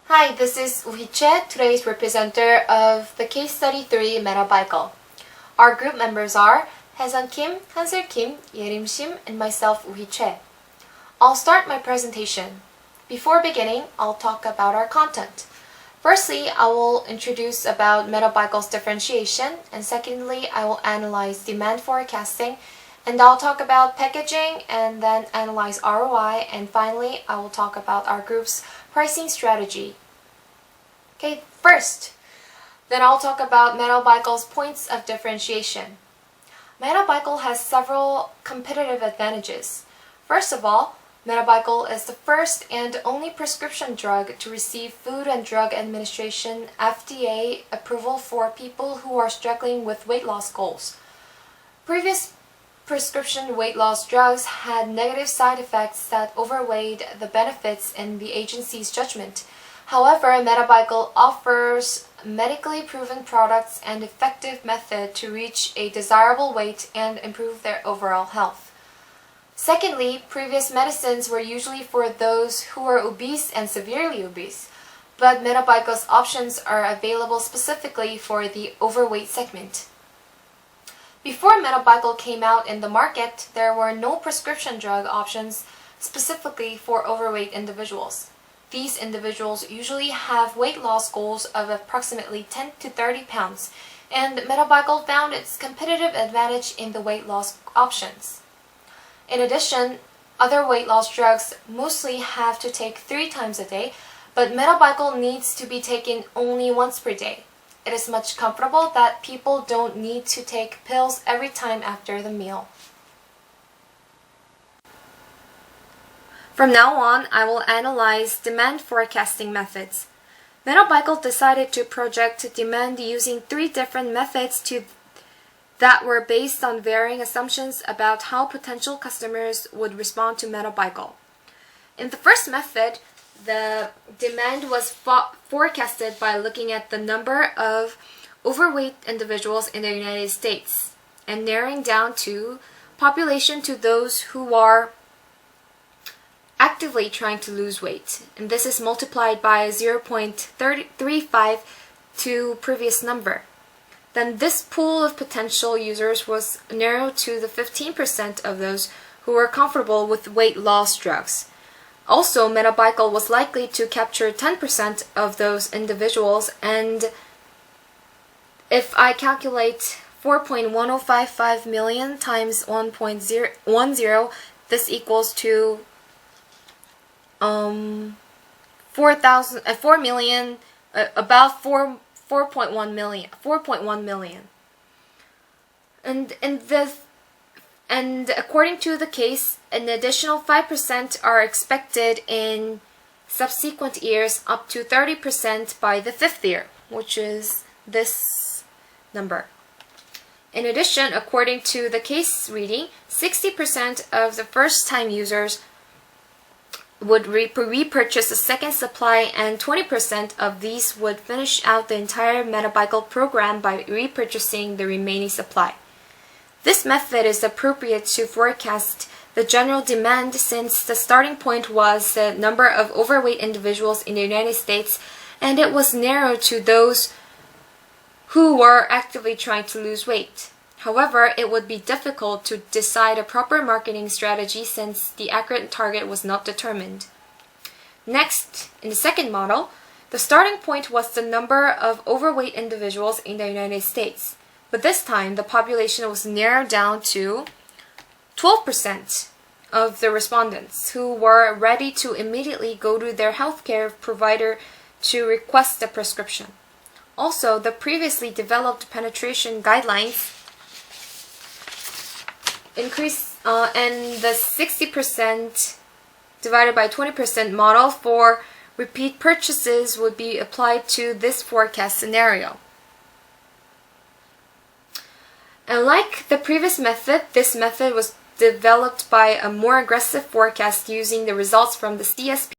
Hi, this is Uhiche, today's representative of the case study 3 Metabical. Our group members are Haesun Kim, Hansel Kim, Yerim Shim, and myself Uhiche. I'll start my presentation. Before beginning, I'll talk about our content. Firstly, I will introduce about Metabical's differentiation, and secondly, I will analyze demand forecasting, and I'll talk about packaging and then analyze ROI, and finally, I will talk about our group's pricing strategy. Okay, first, then I'll talk about Metabical's points of differentiation. Metabical has several competitive advantages. First of all, Metabical is the first and only prescription drug to receive Food and Drug Administration (FDA) approval for people who are struggling with weight loss goals. Previous prescription weight loss drugs had negative side effects that outweighed the benefits in the agency's judgment. However, Metabical offers medically proven products and effective method to reach a desirable weight and improve their overall health. Secondly, previous medicines were usually for those who were obese and severely obese, but Metabical's options are available specifically for the overweight segment. Before Metabical came out in the market, there were no prescription drug options specifically for overweight individuals. These individuals usually have weight loss goals of approximately 10 to 30 pounds, and Metabical found its competitive advantage in the weight loss options. In addition, other weight loss drugs mostly have to take 3 times a day, but Metabical needs to be taken only once per day. It is much comfortable that people don't need to take pills every time after the meal. From now on, I will analyze demand forecasting methods. Metabical decided to project demand using 3 different methods that were based on varying assumptions about how potential customers would respond to Metabical. In the first method, the demand was forecasted by looking at the number of overweight individuals in the United States and narrowing down to population to those who are actively trying to lose weight, and this is multiplied by 0.35 to previous number. Then this pool of potential users was narrowed to the 15% of those who were comfortable with weight loss drugs. Also, Metabical was likely to capture 10% of those individuals, and if I calculate 4.1055 million times 1.010, this equals to 4.1 million. And according to the case, an additional 5% are expected in subsequent years, up to 30% by the 5th year, which is this number. In addition, according to the case reading, 60% of the first-time users would repurchase a second supply, and 20% of these would finish out the entire Metabical program by repurchasing the remaining supply. This method is appropriate to forecast the general demand since the starting point was the number of overweight individuals in the United States, and it was narrowed to those who were actively trying to lose weight. However, it would be difficult to decide a proper marketing strategy since the accurate target was not determined. Next, in the second model, the starting point was the number of overweight individuals in the United States. But this time, the population was narrowed down to 12% of the respondents who were ready to immediately go to their healthcare provider to request a prescription. Also, the previously developed penetration guidelines increase, and the 60% divided by 20% model for repeat purchases would be applied to this forecast scenario. Unlike the previous method, this method was developed by a more aggressive forecast using the results from the CSP